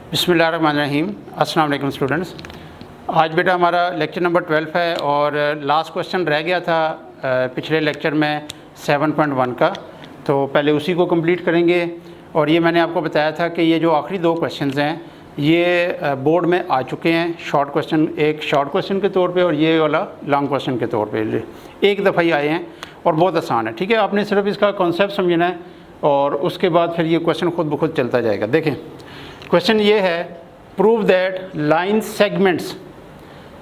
बिस्मिल्लाहिर्रहमानिर्रहीम। अस्सलाम वालेकुम स्टूडेंट्स। आज बेटा हमारा लेक्चर नंबर 12 है और लास्ट क्वेश्चन रह गया था पिछले लेक्चर में 7.1 का, तो पहले उसी को कंप्लीट करेंगे। और ये मैंने आपको बताया था कि ये जो आखिरी दो क्वेश्चंस हैं ये बोर्ड में आ चुके हैं, शॉर्ट क्वेश्चन, एक शॉर्ट क्वेश्चन के तौर पे और ये वाला लॉन्ग क्वेश्चन के तौर पे एक दफ़ा ही आए हैं और बहुत आसान है। ठीक है, आपने सिर्फ इसका कॉन्सेप्ट समझना है और उसके बाद फिर ये क्वेश्चन खुद ब खुद चलता जाएगा। देखें, क्वेश्चन ये है, prove that line segments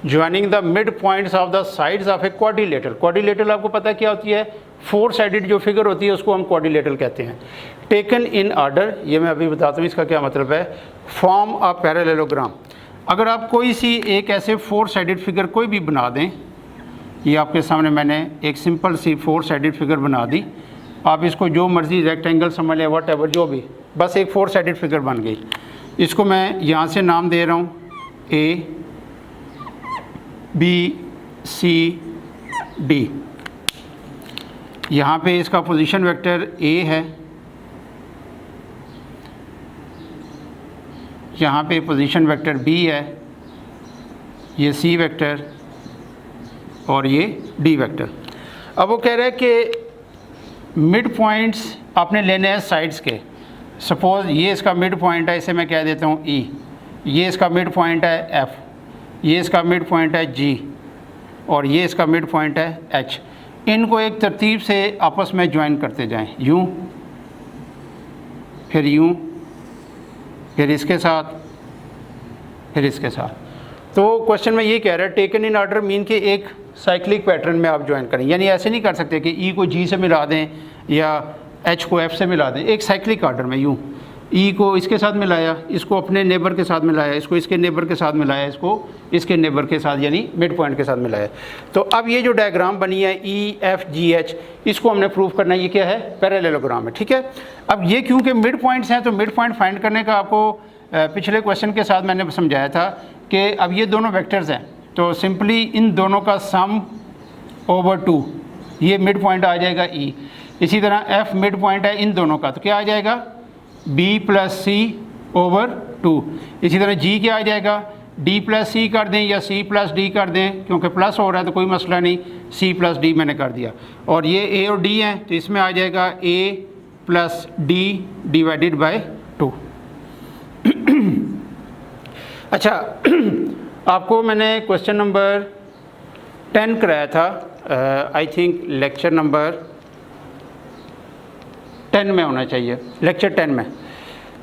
joining the mid points of the sides of a quadrilateral. Quadrilateral आपको पता है क्या होती है? 4 साइडेड जो फिगर होती है उसको हम क्वाड्रिलेटरल कहते हैं। टेकन इन ऑर्डर, ये मैं अभी बताता हूँ इसका क्या मतलब है। Form a parallelogram. अगर आप कोई सी एक ऐसे 4 साइडेड फिगर कोई भी बना दें, ये आपके सामने मैंने एक सिंपल सी 4 साइडेड फिगर बना दी, आप इसको जो मर्जी रेक्टेंगल समझ लें, वट एवर, जो भी, बस एक 4 साइडेड फिगर बन गई। इसको मैं यहाँ से नाम दे रहा हूँ ए बी सी डी। यहाँ पे इसका पोजीशन वेक्टर ए है, यहाँ पे पोजीशन वेक्टर बी है, ये सी वेक्टर और ये डी वेक्टर। अब वो कह रहे हैं कि मिड पॉइंट्स आपने लेने हैं साइड्स के। सपोज़ ये इसका मिड पॉइंट है, इसे मैं कह देता हूँ ई, ये इसका मिड पॉइंट है एफ़, ये इसका मिड पॉइंट है जी और ये इसका मिड पॉइंट है एच। इनको एक तरतीब से आपस में ज्वाइन करते जाएं, यूँ, फिर यूँ, फिर इसके साथ, फिर इसके साथ। तो क्वेश्चन में ये कह रहा है टेकन इन ऑर्डर मीन के एक साइक्लिक पैटर्न में आप ज्वाइन करें, यानी ऐसे नहीं कर सकते कि ई को जी से मिला दें या एच को एफ से मिला दें, एक साइक्लिक ऑर्डर में यूँ, ई को इसके साथ मिलाया, इसको अपने नेबर के साथ मिलाया, इसको इसके नेबर के साथ मिलाया, इसको इसके नेबर के साथ यानी मिड पॉइंट के साथ मिलाया। तो अब ये जो डायग्राम बनी है ई एफ जी एच, इसको हमने प्रूव करना है, ये क्या है? पैरेललोग्राम है। ठीक है, अब ये क्योंकि मिड पॉइंट्स हैं तो मिड पॉइंट फाइंड करने का आपको पिछले क्वेश्चन के साथ मैंने समझाया था कि अब ये दोनों वेक्टर्स हैं तो सिंपली इन दोनों का सम ओवर 2, ये मिड पॉइंट आ जाएगा ई। इसी तरह एफ मिड पॉइंट है इन दोनों का, तो क्या आ जाएगा? बी प्लस सी ओवर 2। इसी तरह जी क्या आ जाएगा? डी प्लस सी कर दें या सी प्लस डी कर दें, क्योंकि प्लस हो रहा है तो कोई मसला नहीं, सी प्लस डी मैंने कर दिया। और ये ए और डी हैं तो इसमें आ जाएगा ए प्लस डी डिवाइडेड बाय 2। अच्छा, आपको मैंने क्वेश्चन नंबर 10 कराया था, आई थिंक लेक्चर नंबर 10 में होना चाहिए, लेक्चर 10 में।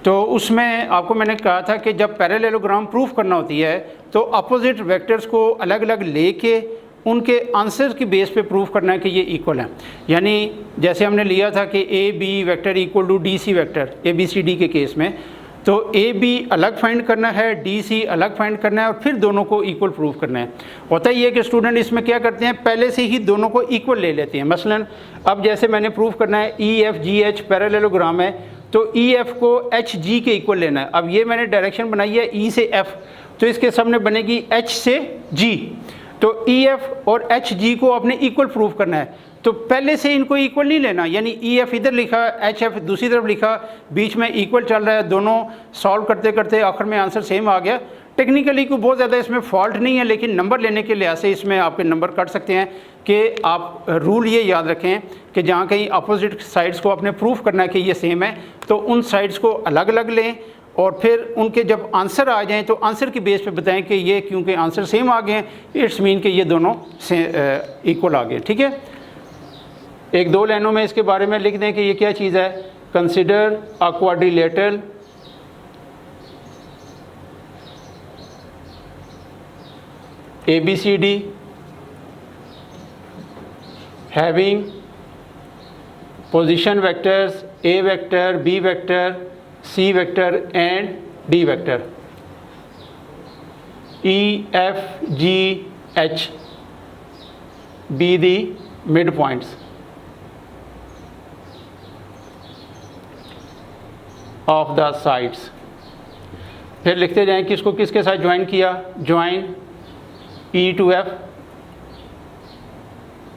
तो उसमें आपको मैंने कहा था कि जब पैरेललोग्राम प्रूफ करना होती है तो अपोजिट वेक्टर्स को अलग अलग लेके उनके आंसर की बेस पे प्रूफ करना है कि ये इक्वल हैं। यानी जैसे हमने लिया था कि A B vector equal to D C vector, A B C D के केस में, तो ए बी अलग फाइंड करना है, डी सी अलग फाइंड करना है और फिर दोनों को इक्वल प्रूफ करना है। होता ही है कि स्टूडेंट इसमें क्या करते हैं, पहले से ही दोनों को इक्वल ले लेते हैं। मसलन अब जैसे मैंने प्रूफ करना है E F G H parallelogram है तो ई एफ को एच जी के इक्वल लेना है। अब ये मैंने डायरेक्शन बनाई है ई से एफ, तो इसके सामने बनेगी एच से जी, तो ई एफ और एच जी को आपने इक्वल प्रूफ करना है। तो पहले से इनको इक्वल नहीं लेना, यानी ई एफ इधर लिखा, एच एफ दूसरी तरफ लिखा, बीच में इक्वल चल रहा है, दोनों सॉल्व करते करते आखिर में आंसर सेम आ गया। टेक्निकली कोई बहुत ज़्यादा इसमें फॉल्ट नहीं है, लेकिन नंबर लेने के लिहाज से इसमें आपके नंबर कट सकते हैं कि आप रूल ये याद रखें कि जहाँ कहीं अपोजिट साइड्स को आपने प्रूफ करना है कि ये सेम है तो उन साइड्स को अलग अलग लें और फिर उनके जब आंसर आ जाएं तो आंसर की बेस पे बताएं कि ये क्योंकि आंसर सेम आ गए हैं, इट्स मीन कि ये दोनों से इक्वल आ गए। ठीक है, एक दो लाइनों में इसके बारे में लिख दें कि ये क्या चीज़ है। Consider a quadrilateral ABCD having position vectors A vector, B vector, C vector and D vector. E, F, G, H be the midpoints of the sides. फिर लिखते जाएं कि इसको किसके साथ ज्वाइन किया। Join E to F,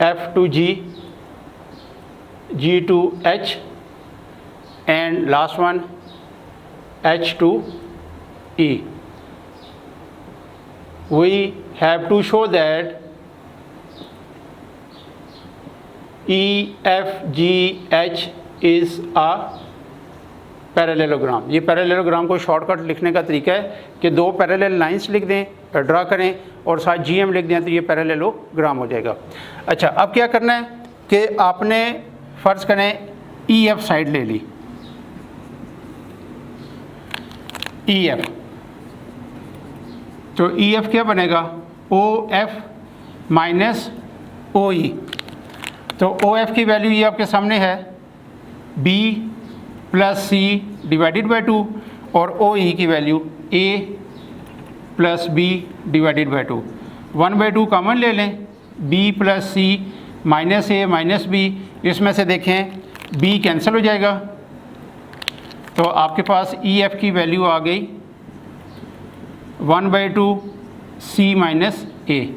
F to G, G to H and last one H to E. We have to show that EFGH is a parallelogram. ये parallelogram को शॉर्टकट लिखने का तरीका है कि दो पैरेलल लाइंस लिख दें, ड्रा करें और साथ GM लिख दें तो ये पैरेललोग्राम हो जाएगा। अच्छा, अब क्या करना है कि आपने फ़र्ज़ करें EF साइड ले ली, EF, तो EF क्या बनेगा, OF माइनस OE। तो OF की वैल्यू ये आपके सामने है B plus C divided by 2 और OE की value A plus B divided by 2। 1/2 common ले लें, B plus C minus A minus B, इसमें से देखें B कैंसिल हो जाएगा तो आपके पास EF की वैल्यू आ गई 1/2 C माइनस A।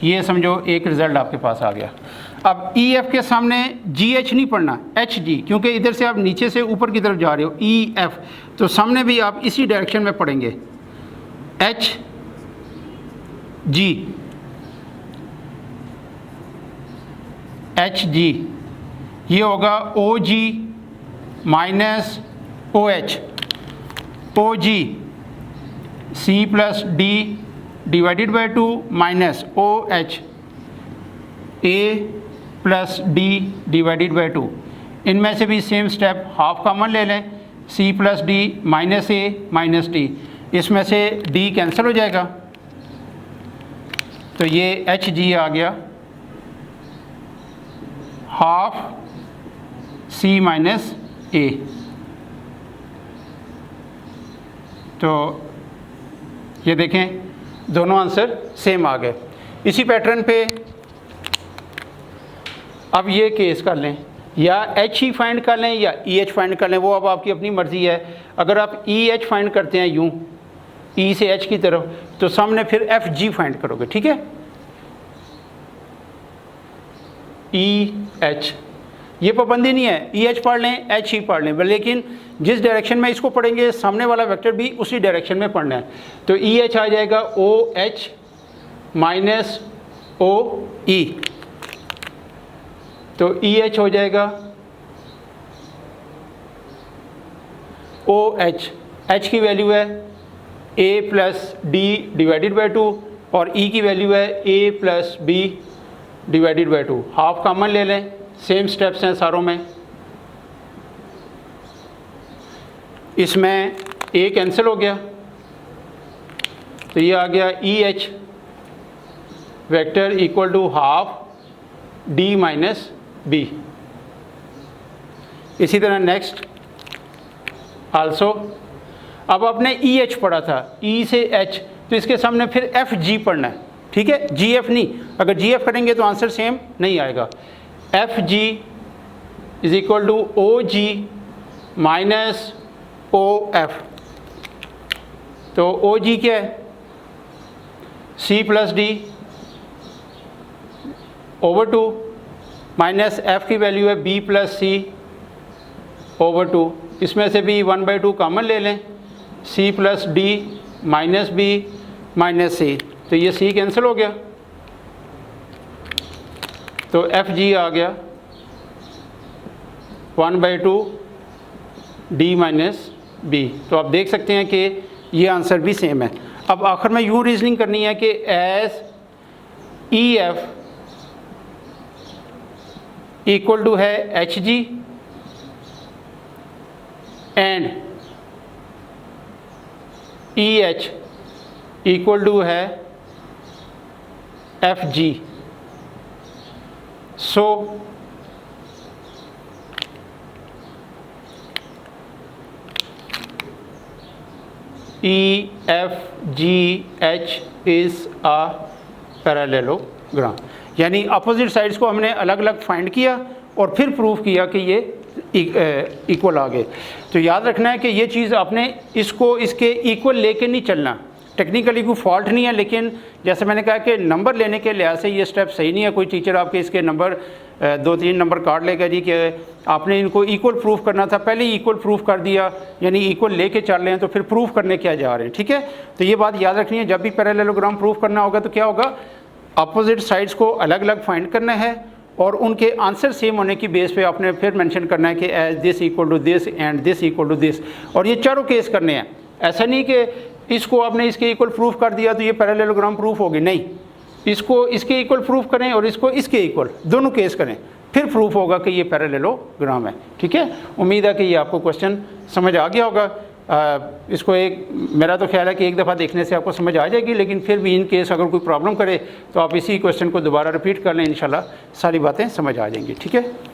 ये समझो एक रिज़ल्ट आपके पास आ गया। अब EF के सामने GH नहीं पढ़ना, HG, क्योंकि इधर से आप नीचे से ऊपर की तरफ जा रहे हो EF, तो सामने भी आप इसी डायरेक्शन में पढ़ेंगे HG, ये होगा OG minus OH, OG C plus D divided by 2 minus OH A plus D divided by 2। इनमें से भी सेम स्टेप हाफ कॉमन ले लें, C plus D minus A minus D, इसमें से D कैंसिल हो जाएगा तो ये HG आ गया हाफ C माइनस A। तो ये देखें दोनों आंसर सेम आ गए। इसी पैटर्न पे अब ये केस कर लें, या H ही फाइंड कर लें या EH फाइंड कर लें, वो अब आपकी अपनी मर्ज़ी है। अगर आप EH फाइंड करते हैं यूँ E से H की तरफ, तो सामने फिर FG फाइंड करोगे, ठीक है। EH, ये पाबंदी नहीं है, EH पढ़ लें H ही पढ़ लें, लेकिन जिस डायरेक्शन में इसको पढ़ेंगे सामने वाला वेक्टर भी उसी डायरेक्शन में पढ़ना है। तो EH आ जाएगा OH माइनस OE, तो EH हो जाएगा OH, H की वैल्यू है A plus D divided by 2 और E की वैल्यू है A plus B divided by 2। Half common ले लें, सेम स्टेप्स हैं सारों में, इसमें A कैंसिल हो गया तो ये आ गया EH vector equal to half D minus B। इसी तरह नेक्स्ट आल्सो, अब आपने EH पढ़ा था, E से H, तो इसके सामने फिर FG पढ़ना है, ठीक है, GF नहीं। अगर GF करेंगे तो आंसर सेम नहीं आएगा। FG is equal to OG minus OF, तो OG क्या है C plus D over 2 minus F की वैल्यू है B प्लस C ओवर 2, इसमें से भी 1/2 कॉमन ले लें, C plus D minus B minus C, तो ये C कैंसिल हो गया तो FG आ गया 1/2 D माइनस B। तो आप देख सकते हैं कि ये आंसर भी सेम है। अब आखिर में यूँ रीजनिंग करनी है कि एज EF इक्वल टू है HG and EH equal to है FG, so EFGH is a parallelogram, यानी अपोजिट साइड्स को हमने अलग अलग फाइंड किया और फिर प्रूव किया कि ये इक्वल आ गए। तो याद रखना है कि ये चीज़ आपने इसको इसके इक्वल लेके नहीं चलना। टेक्निकली कोई फॉल्ट नहीं है, लेकिन जैसे मैंने कहा कि नंबर लेने के लिहाज से ये स्टेप सही नहीं है। कोई टीचर आपके इसके नंबर 2-3 नंबर कार्ड लेगा जी कि आपने इनको इक्वल प्रूफ करना था, पहले ही इक्वल प्रूफ कर दिया, यानी इक्वल लेके चल रहे हैं, तो फिर प्रूफ करने क्या जा रहे हैं। ठीक है, तो ये बात याद रखनी है, जब भी पैरेललोग्राम प्रूफ करना होगा तो क्या होगा, अपोजिट साइड्स को अलग अलग फाइंड करना है और उनके आंसर सेम होने की बेस पे आपने फिर मेंशन करना है कि as this equal to this and this equal to this, और ये चारों केस करने हैं। ऐसा नहीं कि इसको आपने इसके इक्वल प्रूफ कर दिया तो ये पैरेललोग्राम प्रूफ होगी, नहीं, इसको इसके इक्वल प्रूफ करें और इसको इसके इक्वल, दोनों केस करें, फिर प्रूफ होगा कि ये पैरेललोग्राम है। ठीक है, उम्मीद है कि ये आपको क्वेश्चन समझ आ गया होगा। इसको एक, मेरा तो ख्याल है कि एक दफ़ा देखने से आपको समझ आ जाएगी, लेकिन फिर भी इन केस अगर कोई प्रॉब्लम करे तो आप इसी क्वेश्चन को दोबारा रिपीट कर लें, इंशाल्लाह सारी बातें समझ आ जाएंगी। ठीक है,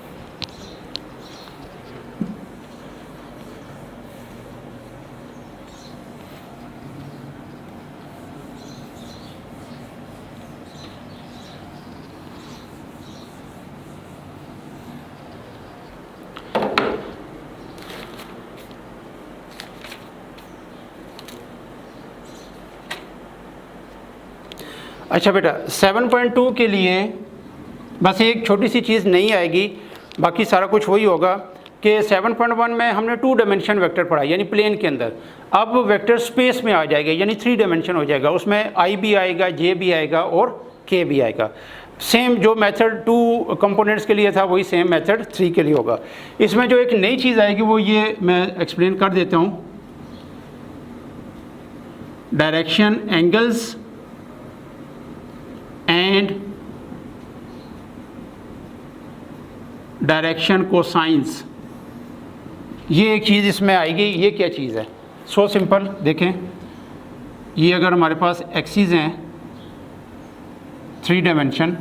अच्छा बेटा 7.2 के लिए बस एक छोटी सी चीज़ नहीं आएगी, बाकी सारा कुछ वही होगा कि 7.1 में हमने 2 डायमेंशन वेक्टर पढ़ा, यानी प्लेन के अंदर। अब वेक्टर स्पेस में आ जाएगा, यानी 3 डायमेंशन हो जाएगा, उसमें आई भी आएगा, जे भी आएगा और के भी आएगा। सेम जो मेथड 2 कंपोनेंट्स के लिए था वही सेम मेथड 3 के लिए होगा। इसमें जो एक नई चीज़ आएगी वो ये मैं एक्सप्लेन कर देता हूँ, direction angles and direction cosines, ये एक चीज़ इसमें आएगी। ये क्या चीज़ है, सो सिंपल, देखें, ये अगर हमारे पास एक्सिस हैं 3 डायमेंशन,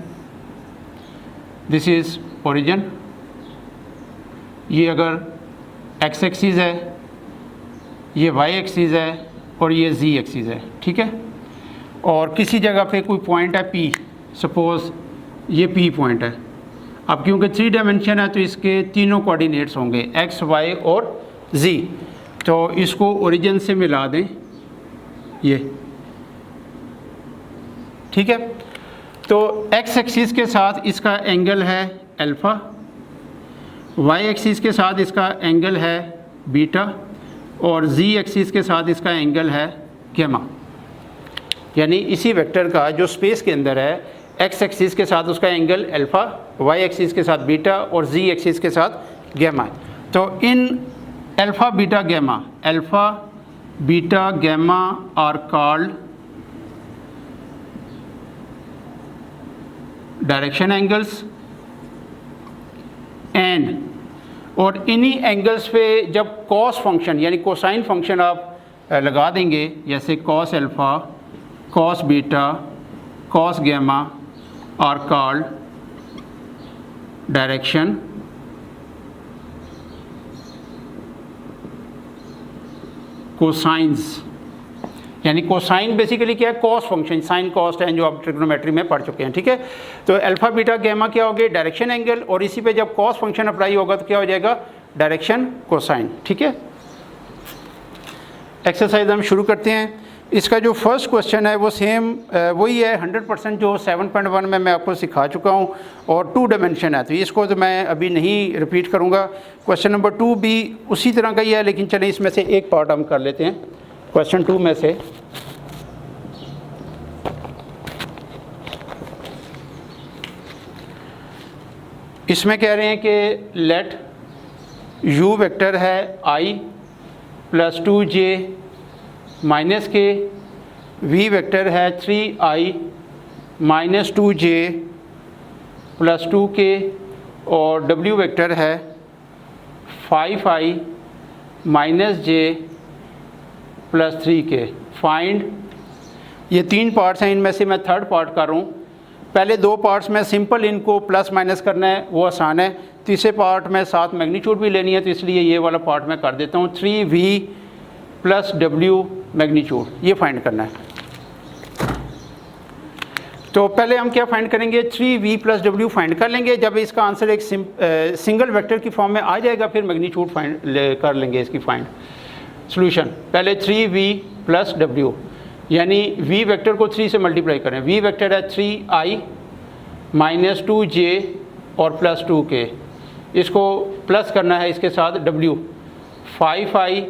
दिस इज़ ओरिजिन, ये अगर एक्स एक्सिस है, ये वाई एक्सिस है और ये जी एक्सिस है। ठीक है, और किसी जगह पे कोई पॉइंट है P, सपोज़ ये P पॉइंट है। अब क्योंकि 3 डायमेंशन है तो इसके तीनों कोऑर्डिनेट्स होंगे x, y और z, तो इसको ओरिजिन से मिला दें ये। ठीक है, तो x एक्सिस के साथ इसका एंगल है अल्फ़ा, y एक्सिस के साथ इसका एंगल है बीटा और z एक्सिस के साथ इसका एंगल है गामा। यानी इसी वेक्टर का जो स्पेस के अंदर है, एक्स एक्सिस के साथ उसका एंगल अल्फ़ा, वाई एक्सिस के साथ बीटा और जी एक्सिस के साथ गामा है। तो इन alpha beta gamma, alpha beta gamma are called direction angles and, और इन्हीं एंगल्स पे जब कॉस फंक्शन यानी कोसाइन फंक्शन आप लगा देंगे, जैसे cos alpha, cos beta, cos gamma are called direction cosines। यानी कोसाइन बेसिकली क्या है, cos function, sine cos tan जो आप ट्रिग्नोमेट्री में पढ़ चुके हैं। ठीक है, तो अल्फा बीटा गामा क्या हो गए, डायरेक्शन एंगल, और इसी पे जब कॉस फंक्शन अप्लाई होगा तो क्या हो जाएगा, डायरेक्शन कोसाइन। ठीक है, एक्सरसाइज हम शुरू करते हैं। इसका जो फर्स्ट क्वेश्चन है वो सेम वही है 100% जो 7.1 में मैं आपको सिखा चुका हूँ, और 2 डायमेंशन है, तो इसको तो मैं अभी नहीं रिपीट करूँगा। क्वेश्चन नंबर 2 भी उसी तरह का ही है, लेकिन चलें इसमें से एक पार्ट हम कर लेते हैं। क्वेश्चन 2 में से इसमें कह रहे हैं कि लेट u वेक्टर है i + 2j माइनस के, v वेक्टर है 3i - 2j + 2k और w वेक्टर है 5i - j + 3k। फाइंड, ये 3 पार्ट्स हैं, इनमें से मैं थर्ड पार्ट कर रहा हूँ। पहले 2 पार्ट्स में सिंपल इनको प्लस माइनस करना है, वो आसान है। तीसरे पार्ट में साथ मैग्नीट्यूड भी लेनी है, तो इसलिए ये वाला पार्ट मैं कर देता हूँ। 3v + w मैग्नीट्यूड, ये फाइंड करना है। तो पहले हम क्या फाइंड करेंगे, 3v + w फाइंड कर लेंगे। जब इसका आंसर एक सिंगल वेक्टर की फॉर्म में आ जाएगा फिर मैग्नीट्यूड फाइंड कर लेंगे इसकी फाइंड सॉल्यूशन। पहले 3v + w, यानी v वेक्टर को 3 से मल्टीप्लाई करें। v वेक्टर है 3i - 2j और प्लस 2k, इसको प्लस करना है इसके साथ w, 5i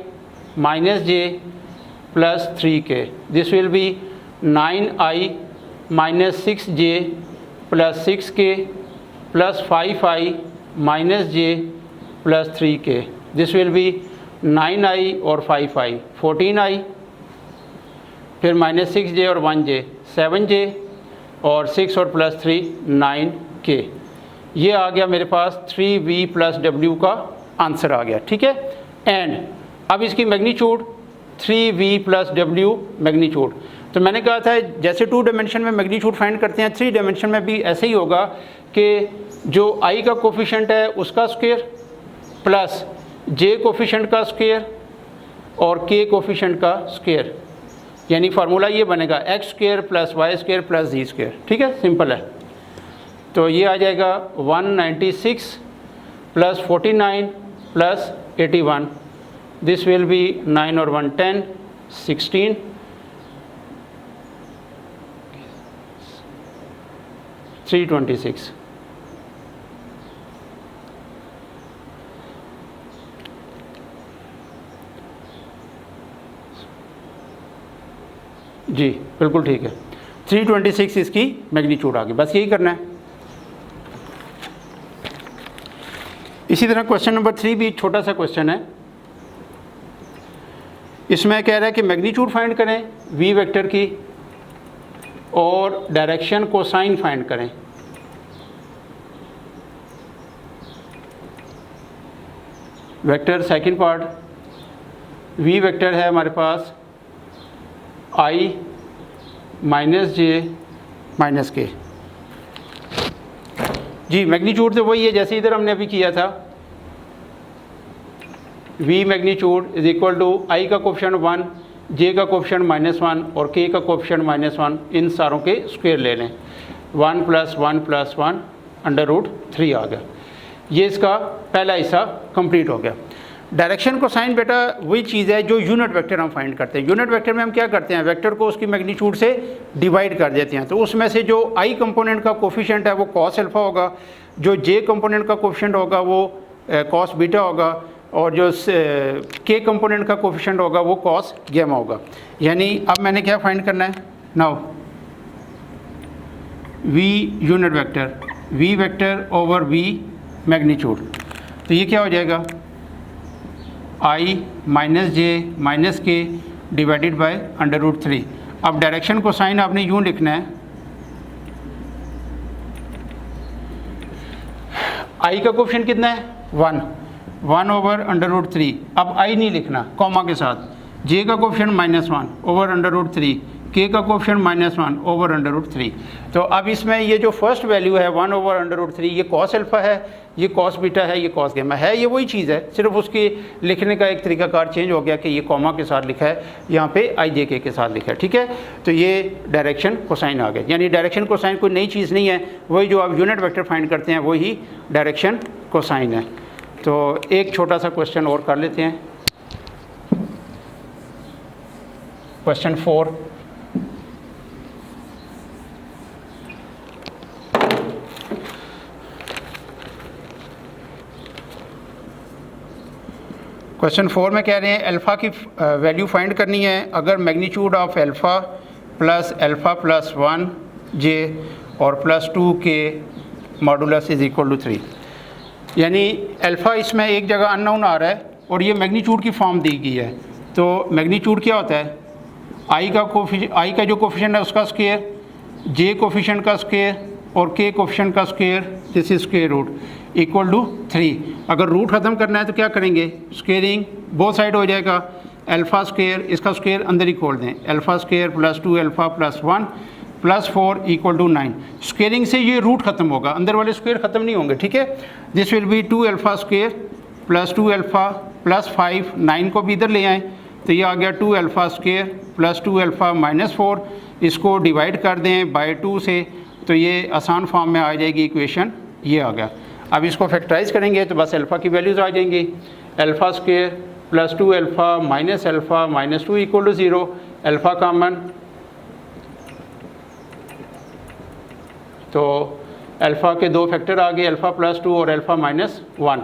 minus j plus 3k, this will B 9i minus 6j plus 6k plus 5i minus j plus 3k, this will B 9i और 5i 14i, फिर minus 6j और 1j 7j और 6 और plus 3 9k। ये आ गया मेरे पास 3v plus w का आंसर आ गया, ठीक है। एंड अब इसकी magnitude 3v plus w magnitude, तो मैंने कहा था जैसे 2 डायमेंशन में मैग्नीट्यूड फाइंड करते हैं 3 डायमेंशन में भी ऐसे ही होगा कि जो i का कोफिशिएंट है उसका स्क्वायर प्लस j कोफिशिएंट का स्क्वायर और k कोफिशिएंट का स्क्वायर, यानी फार्मूला ये बनेगा x square plus y square plus z square, ठीक है, सिंपल है। तो ये आ जाएगा 196 प्लस 49 प्लस 81, दिस विल बी 9 और 1 10 16, 326। जी बिल्कुल ठीक है, 326 इसकी मैग्नीट्यूड आ गई, बस यही करना है। इसी तरह क्वेश्चन नंबर 3 भी छोटा सा क्वेश्चन है, इसमें कह रहा है कि मैग्नीट्यूड फाइंड करें v वेक्टर की और डायरेक्शन कोसाइन फाइंड करें। Vector second part, v vector है हमारे पास i माइनस j माइनस के। जी मैग्नीट्यूड तो वही है जैसे इधर हमने अभी किया था, v magnitude is equal to i का कोफिशिएंट 1, j का कोफिशिएंट -1 और k का कोफिशिएंट -1, इन सारों के स्क्वायर ले लें, 1 + 1 + 1 √3 आ गया। ये इसका पहला हिस्सा कंप्लीट हो गया। डायरेक्शन कोसाइन बेटा वही चीज़ है जो यूनिट वेक्टर हम फाइंड करते हैं। यूनिट वेक्टर में हम क्या करते हैं, वेक्टर को उसकी मैग्नीट्यूड से डिवाइड कर देते हैं, तो उसमें से जो i कंपोनेंट का कोफिशिएंट है वो cos अल्फ़ा होगा, जो j कंपोनेंट का कोफिशिएंट होगा वो cos बीटा होगा, और जो k कंपोनेंट का कोफिशिएंट होगा वो cos गैमा होगा। यानी अब मैंने क्या फाइंड करना है, now v unit vector, v vector over v magnitude, तो ये क्या हो जाएगा i माइनस j माइनस के डिवाइडेड बाय √3। अब डायरेक्शन को साइन आपने यूँ लिखना है, i का कोफिशिएंट कितना है 1 ओवर √3। अब i नहीं लिखना कॉमा के साथ, j का कोफिशिएंट -1 ओवर √3, k का कोफिशिएंट -1 ओवर √3। तो अब इसमें ये जो फर्स्ट वैल्यू है 1 ओवर √3, ये cos अल्फ़ा है, ये cos बीटा है, ये cos गैमा है, ये वही चीज़ है, सिर्फ उसके लिखने का एक तरीकाकार चेंज हो गया कि ये कॉमा के साथ लिखा है, यहाँ पे i j k के साथ लिखा है, ठीक है। तो ये डायरेक्शन कोसाइन आ गया, यानी डायरेक्शन कोसाइन कोई नई चीज़ नहीं है, वही जो आप यूनिट वेक्टर फाइंड करते हैं वही डायरेक्शन कोसाइन है। तो एक छोटा सा क्वेश्चन और कर लेते हैं, क्वेश्चन 4। क्वेश्चन 4 में कह रहे हैं अल्फ़ा की वैल्यू फाइंड करनी है अगर magnitude of alpha plus 1 j और प्लस 2 के मॉडुलस इज इक्वल टू 3। यानी अल्फ़ा इसमें एक जगह अननोन आ रहा है और ये मैग्नीट्यूड की फॉर्म दी गई है। तो मैग्नीट्यूड क्या होता है, i का जो कोफिशिएंट है उसका स्क्वायर, j कोफिशिएंट का स्क्वायर और k कोफिशिएंट का square, this is square root equal to 3। अगर रूट ख़त्म करना है तो क्या करेंगे, स्क्वेयरिंग बोथ साइड हो जाएगा, अल्फ़ा स्क्वायर इसका स्क्वायर अंदर ही खोल दें, alpha square plus 2 alpha plus 1 plus 4 equal to 9। Squaring से ये रूट ख़त्म होगा, अंदर वाले स्क्वायर ख़त्म नहीं होंगे, ठीक है। This will B 2 alpha square plus 2 alpha plus 5, 9 को भी इधर ले आएँ तो ये आ गया 2 alpha square plus 2 alpha minus 4, इसको डिवाइड कर दें बाय 2 से तो ये आसान फॉर्म में आ जाएगी इक्वेशन, ये आ गया। अब इसको फैक्टराइज करेंगे तो बस अल्फ़ा की वैल्यूज़ आ जाएंगी, alpha square plus 2 alpha minus 2 equal to 0, alpha common तो अल्फ़ा के 2 फैक्टर आ गए, अल्फ़ा प्लस 2 और अल्फ़ा माइनस 1,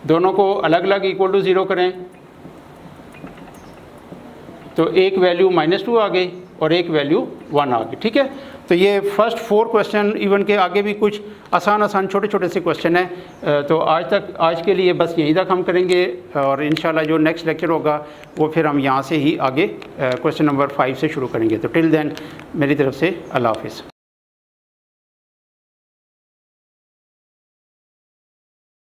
दोनों को अलग अलग इक्वल टू 0 करें तो एक वैल्यू -2 आ गई और एक वैल्यू 1 आ गई। ठीक है, तो ये फर्स्ट 4 क्वेश्चन, इवन के आगे भी कुछ आसान छोटे छोटे से क्वेश्चन हैं। तो आज के लिए बस यहीं तक हम करेंगे और इंशाल्लाह जो नेक्स्ट लेक्चर होगा वो फिर हम यहाँ से ही आगे क्वेश्चन नंबर 5 से शुरू करेंगे। तो टिल देन मेरी तरफ से अल्लाह हाफिज़।